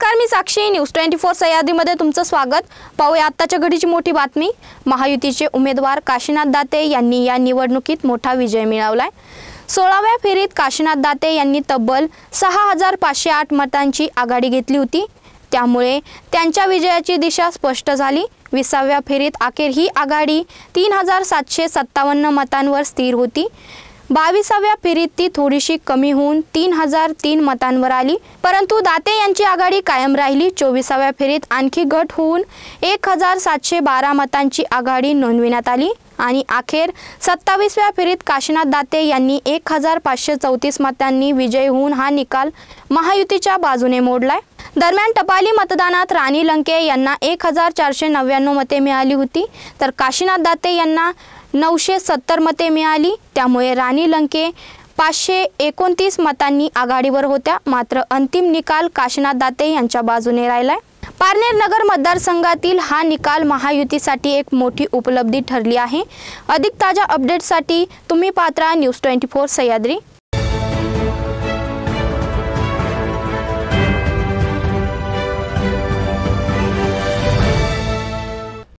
नमस्कार, मी साक्षी. न्यूज 24 सह्याद्रीमध्ये तुमचं स्वागत. पाहूया आत्ताच्या घडीची मोठी बातमी. महायुतीचे उमेदवार काशीनाथ दाते यांनी या निवडणुकीत मोठा विजय मिळवलाय. 16व्या फेरीत काशीनाथ दाते यांनी तब्बल 6508 मतांची आघाडी घेतली होती. त्यामुळे त्यांच्या विजयाची दिशा स्पष्ट झाली. 20व्या फेरीत अखेर ही आघाडी 3757 मतांवर स्थिर होती. 22व्या फेरीत ती थोडीशी कमी होऊन 3003 मतांवर आली, परंतु दाते यांची आघाडी कायम राहिली. 24व्या फेरीत आणखी घट होऊन 1712 मतांची आघाडी नोंदविण्यात आली आणि अखेर 27व्या फेरीत काशीनाथ दाते यांनी 1534 मतांनी विजयी होऊन हा निकाल महायुतीच्या बाजूने मोडलाय. दरम्यान टपाली मतदानात राणी लंके यांना 1499 मते मिळाली होती, तर काशीनाथ दाते यांना 970 मते मिळाली. त्यामुळे राणी लंके 529 मतांनी आघाडीवर होत्या. मात्र अंतिम निकाल काशीनाथ दाते यांच्या बाजूने राहिलाय. पारनेर नगर मतदारसंघातील हा निकाल महायुतीसाठी एक मोठी उपलब्धी ठरली आहे. अधिक ताजा अपडेट्ससाठी तुम्ही पाहत राहा न्यूज 24 सह्याद्री.